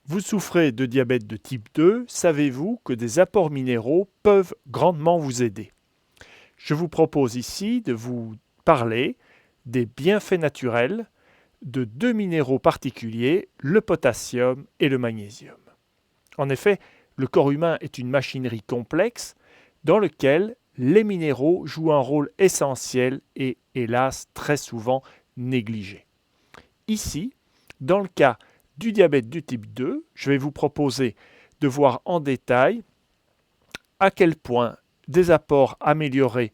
Vous souffrez de diabète de type 2, savez-vous que des apports minéraux peuvent grandement vous aider? Je vous propose ici de vous parler des bienfaits naturels de deux minéraux particuliers, le potassium et le magnésium. En effet, le corps humain est une machinerie complexe dans laquelle les minéraux jouent un rôle essentiel et, hélas, très souvent négligé. Ici, dans le cas du diabète du type 2, je vais vous proposer de voir en détail à quel point des apports améliorés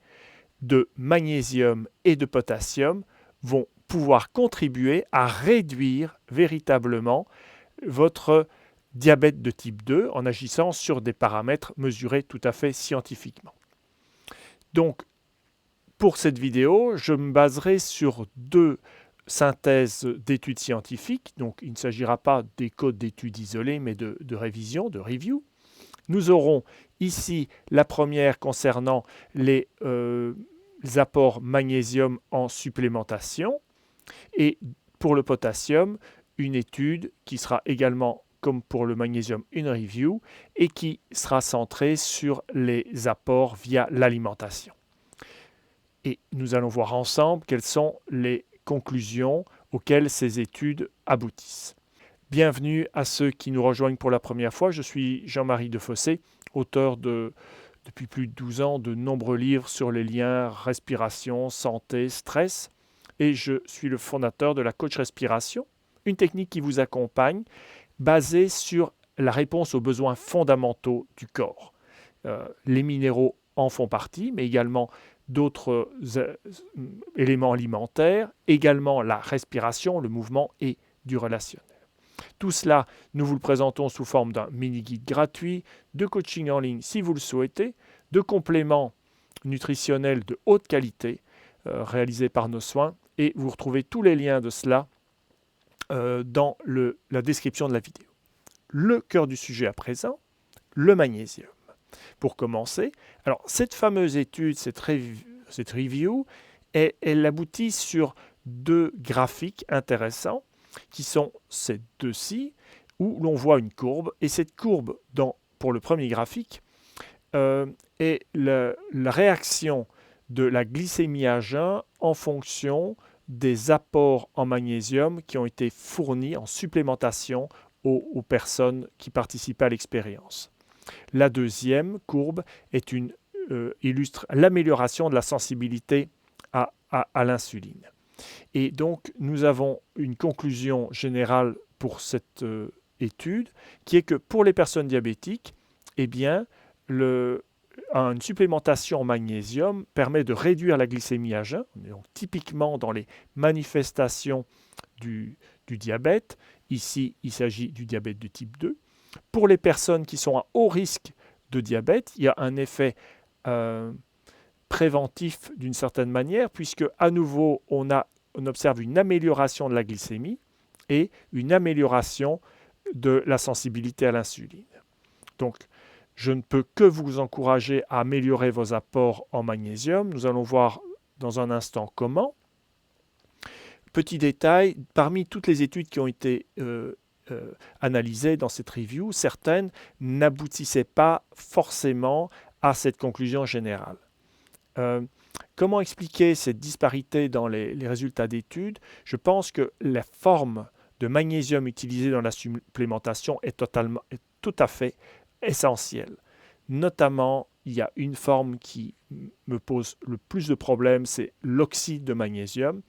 de magnésium et de potassium vont pouvoir contribuer à réduire véritablement votre diabète de type 2 en agissant sur des paramètres mesurés tout à fait scientifiquement. Donc, pour cette vidéo, je me baserai sur deux synthèses d'études scientifiques. Donc, il ne s'agira pas des codes d'études isolés, mais de révision, de review. Nous aurons ici la première concernant les apports magnésium en supplémentation et pour le potassium, une étude qui sera également, comme pour le magnésium, une review et qui sera centrée sur les apports via l'alimentation. Et nous allons voir ensemble quelles sont les conclusions auxquelles ces études aboutissent. Bienvenue à ceux qui nous rejoignent pour la première fois. Je suis Jean-Marie Defossé, auteur depuis plus de 12 ans de nombreux livres sur les liens respiration, santé, stress. Et je suis le fondateur de la Coach Respiration, une technique qui vous accompagne basée sur la réponse aux besoins fondamentaux du corps. Les minéraux en font partie, mais également d'autres éléments alimentaires, également la respiration, le mouvement et du relationnel. Tout cela, nous vous le présentons sous forme d'un mini-guide gratuit, de coaching en ligne si vous le souhaitez, de compléments nutritionnels de haute qualité réalisés par nos soins, et vous retrouvez tous les liens de cela dans la description de la vidéo. Le cœur du sujet à présent, le magnésium. Pour commencer, alors cette fameuse étude, cette review, elle aboutit sur deux graphiques intéressants qui sont ces deux-ci, où l'on voit une courbe, et cette courbe, pour le premier graphique, est la réaction de la glycémie à jeun en fonction des apports en magnésium qui ont été fournis en supplémentation aux personnes qui participaient à l'expérience. La deuxième courbe illustre l'amélioration de la sensibilité à l'insuline. Et donc, nous avons une conclusion générale pour cette étude qui est que pour les personnes diabétiques, eh bien, une supplémentation en magnésium permet de réduire la glycémie à jeun. Donc, typiquement dans les manifestations du diabète. Ici, il s'agit du diabète de type 2. Pour les personnes qui sont à haut risque de diabète, il y a un effet préventif d'une certaine manière, puisque à nouveau, on observe une amélioration de la glycémie et une amélioration de la sensibilité à l'insuline. Donc, je ne peux que vous encourager à améliorer vos apports en magnésium. Nous allons voir dans un instant comment. Petit détail, parmi toutes les études qui ont été analysées dans cette review, certaines n'aboutissaient pas forcément à cette conclusion générale. Comment expliquer cette disparité dans les résultats d'études? Je pense que la forme de magnésium utilisée dans la supplémentation est tout à fait essentielle. Notamment, il y a une forme qui me pose le plus de problèmes, c'est l'oxyde de magnésium,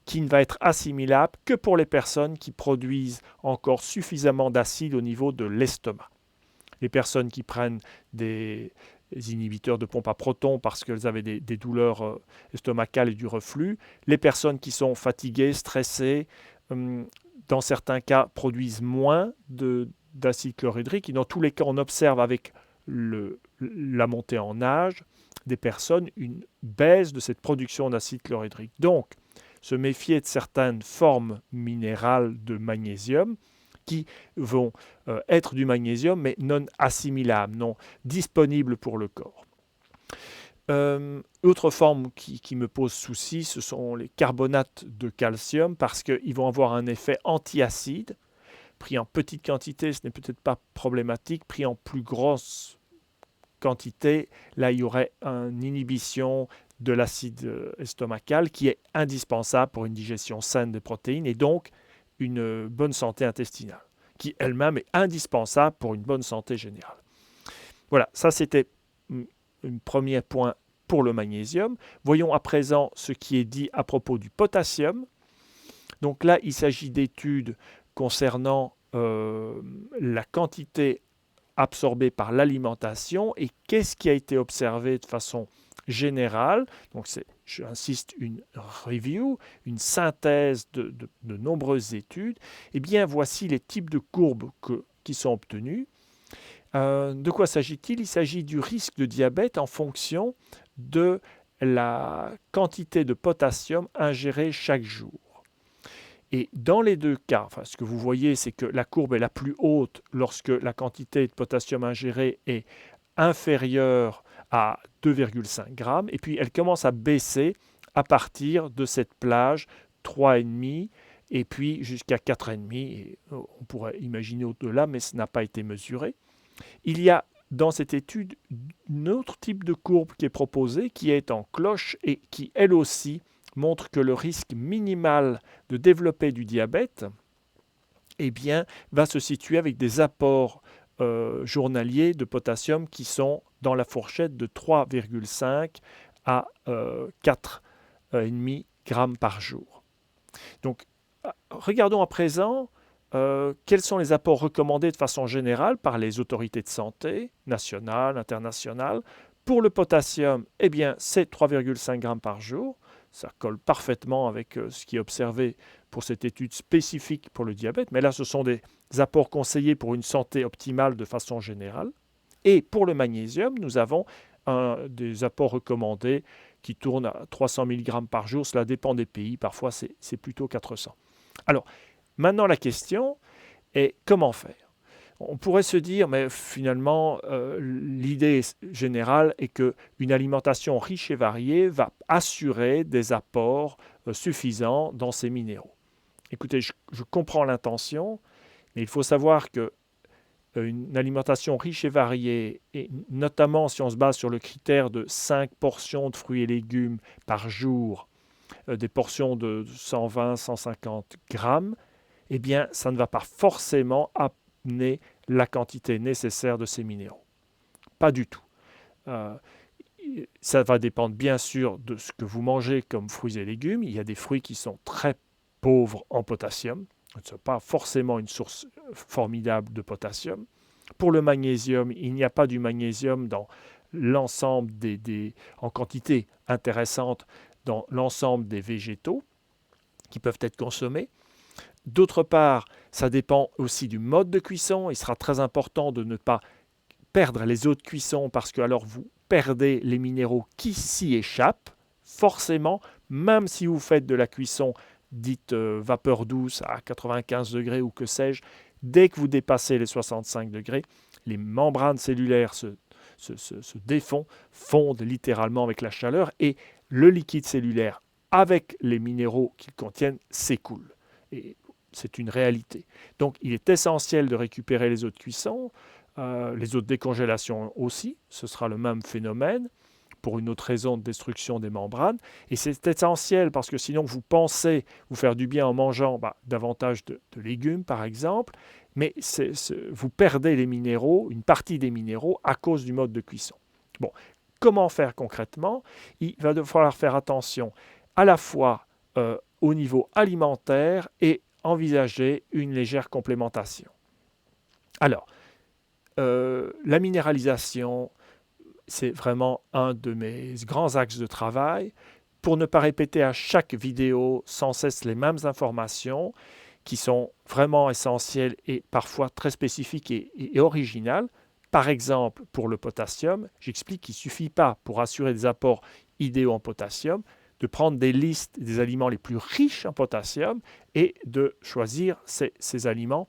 qui ne va être assimilable que pour les personnes qui produisent encore suffisamment d'acide au niveau de l'estomac. Les personnes qui prennent des inhibiteurs de pompe à protons parce qu'elles avaient des douleurs estomacales et du reflux, les personnes qui sont fatiguées, stressées, dans certains cas produisent moins d'acide chlorhydrique, et dans tous les cas on observe avec la montée en âge des personnes une baisse de cette production d'acide chlorhydrique. Donc, se méfier de certaines formes minérales de magnésium qui vont être du magnésium mais non assimilables, non disponibles pour le corps. Autre forme qui me pose souci, ce sont les carbonates de calcium parce qu'ils vont avoir un effet antiacide, Pris en petite quantité, ce n'est peut-être pas problématique. Pris en plus grosse quantité, là, il y aurait une inhibition de l'acide estomacal qui est indispensable pour une digestion saine des protéines et donc une bonne santé intestinale, qui elle-même est indispensable pour une bonne santé générale. Voilà, ça c'était un premier point pour le magnésium. Voyons à présent ce qui est dit à propos du potassium. Donc là, il s'agit d'études concernant la quantité absorbée par l'alimentation et qu'est-ce qui a été observé de façon générale. Donc j'insiste, une review, une synthèse de nombreuses études. Eh bien, voici les types de courbes qui sont obtenues. De quoi s'agit-il? Il s'agit du risque de diabète en fonction de la quantité de potassium ingérée chaque jour. Et dans les deux cas, ce que vous voyez, c'est que la courbe est la plus haute lorsque la quantité de potassium ingérée est inférieure à 2,5 grammes, et puis elle commence à baisser à partir de cette plage 3,5 et puis jusqu'à 4,5. Et on pourrait imaginer au-delà, mais ce n'a pas été mesuré. Il y a dans cette étude un autre type de courbe qui est proposée, qui est en cloche et qui, elle aussi, montre que le risque minimal de développer du diabète va se situer avec des apports journaliers de potassium qui sont dans la fourchette de 3,5 à 4,5 grammes par jour. Donc, regardons à présent quels sont les apports recommandés de façon générale par les autorités de santé, nationales, internationales. Pour le potassium, c'est 3,5 grammes par jour. Ça colle parfaitement avec ce qui est observé pour cette étude spécifique pour le diabète. Mais là, ce sont des apports conseillés pour une santé optimale de façon générale. Et pour le magnésium, nous avons des apports recommandés qui tournent à 300 mg par jour. Cela dépend des pays. Parfois, c'est plutôt 400. Alors, maintenant, la question est comment faire? On pourrait se dire, mais finalement, l'idée générale est qu'une alimentation riche et variée va assurer des apports suffisants dans ces minéraux. Écoutez, je comprends l'intention, mais il faut savoir qu'une alimentation riche et variée, et notamment si on se base sur le critère de 5 portions de fruits et légumes par jour, des portions de 120-150 grammes, ça ne va pas forcément amener la quantité nécessaire de ces minéraux. Pas du tout. Ça va dépendre bien sûr de ce que vous mangez comme fruits et légumes. Il y a des fruits qui sont très pauvres en potassium. Ce ne sont pas forcément une source formidable de potassium. Pour le magnésium, il n'y a pas du magnésium dans l'ensemble en quantité intéressante dans l'ensemble des végétaux qui peuvent être consommés. D'autre part, ça dépend aussi du mode de cuisson. Il sera très important de ne pas perdre les eaux de cuisson parce que alors vous perdez les minéraux qui s'y échappent. Forcément, même si vous faites de la cuisson dite vapeur douce à 95 degrés ou que sais-je, dès que vous dépassez les 65 degrés, les membranes cellulaires se défont, fondent littéralement avec la chaleur et le liquide cellulaire avec les minéraux qu'il contiennent s'écoule. Et c'est une réalité. Donc, il est essentiel de récupérer les eaux de cuisson, les eaux de décongélation aussi, ce sera le même phénomène pour une autre raison de destruction des membranes. Et c'est essentiel parce que sinon, vous pensez vous faire du bien en mangeant davantage de légumes, par exemple, mais vous perdez les minéraux, une partie des minéraux, à cause du mode de cuisson. Bon, comment faire concrètement? Il va falloir faire attention à la fois au niveau alimentaire et envisager une légère complémentation. Alors, la minéralisation, c'est vraiment un de mes grands axes de travail. Pour ne pas répéter à chaque vidéo sans cesse les mêmes informations qui sont vraiment essentielles et parfois très spécifiques et originales. Par exemple, pour le potassium, j'explique qu'il ne suffit pas, pour assurer des apports idéaux en potassium, de prendre des listes des aliments les plus riches en potassium et de choisir ces aliments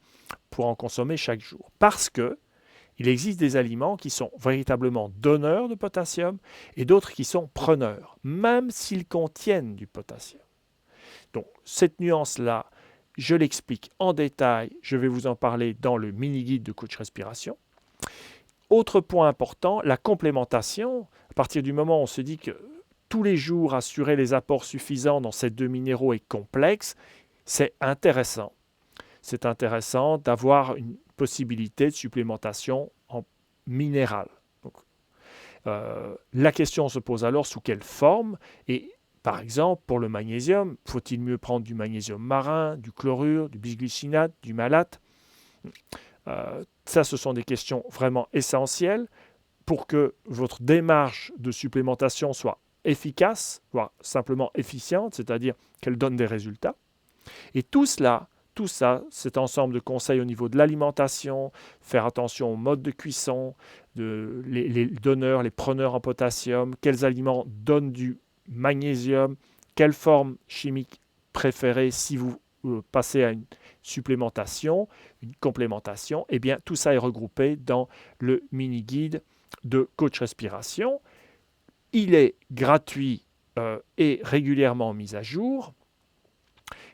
pour en consommer chaque jour. Parce qu'il existe des aliments qui sont véritablement donneurs de potassium et d'autres qui sont preneurs, même s'ils contiennent du potassium. Donc, cette nuance-là Je l'explique en détail, je vais vous en parler dans le mini-guide de coach respiration. Autre point important, la complémentation. À partir du moment où on se dit que tous les jours assurer les apports suffisants dans ces deux minéraux est complexe, c'est intéressant. C'est intéressant d'avoir une possibilité de supplémentation en minéral. Donc, la question se pose alors sous quelle forme et par exemple, pour le magnésium, faut-il mieux prendre du magnésium marin, du chlorure, du bisglycinate, du malate? Ça, ce sont des questions vraiment essentielles pour que votre démarche de supplémentation soit efficace, voire simplement efficiente, c'est-à-dire qu'elle donne des résultats. Et tout ça, cet ensemble de conseils au niveau de l'alimentation, faire attention au mode de cuisson, les donneurs, les preneurs en potassium, quels aliments donnent du magnésium, quelle forme chimique préférée si vous passez à une supplémentation, une complémentation, eh bien tout ça est regroupé dans le mini-guide de coach respiration. Il est gratuit et régulièrement mis à jour.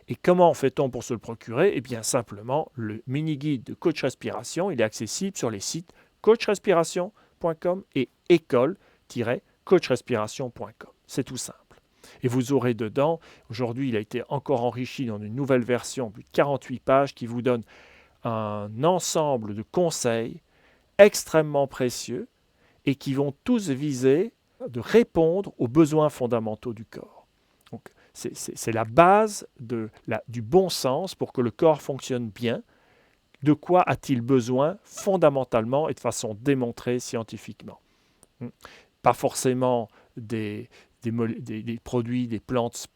Et comment fait-on pour se le procurer? Eh bien simplement, le mini-guide de coach respiration, il est accessible sur les sites coachrespiration.com et école-coachrespiration.com. C'est tout simple. Et vous aurez dedans, aujourd'hui il a été encore enrichi dans une nouvelle version, plus de 48 pages, qui vous donne un ensemble de conseils extrêmement précieux et qui vont tous viser de répondre aux besoins fondamentaux du corps. Donc, c'est la base du bon sens pour que le corps fonctionne bien. De quoi a-t-il besoin fondamentalement et de façon démontrée scientifiquement? Pas forcément des produits, des plantes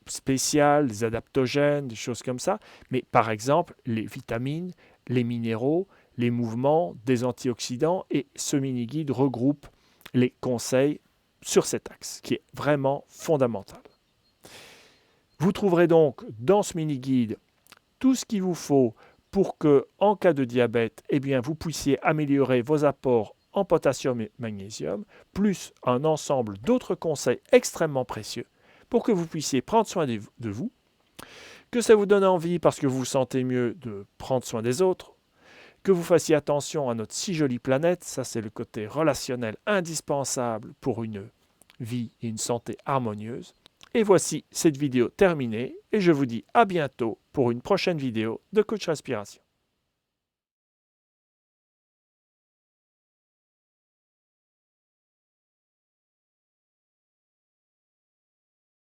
spéciales, des adaptogènes, des choses comme ça, mais par exemple les vitamines, les minéraux, les mouvements, des antioxydants, et ce mini-guide regroupe les conseils sur cet axe qui est vraiment fondamental. Vous trouverez donc dans ce mini-guide tout ce qu'il vous faut pour que, en cas de diabète, eh bien, vous puissiez améliorer vos apports en potassium et magnésium, plus un ensemble d'autres conseils extrêmement précieux pour que vous puissiez prendre soin de vous, que ça vous donne envie parce que vous vous sentez mieux de prendre soin des autres, que vous fassiez attention à notre si jolie planète, ça c'est le côté relationnel indispensable pour une vie et une santé harmonieuse. Et voici cette vidéo terminée et je vous dis à bientôt pour une prochaine vidéo de Coach Respiration.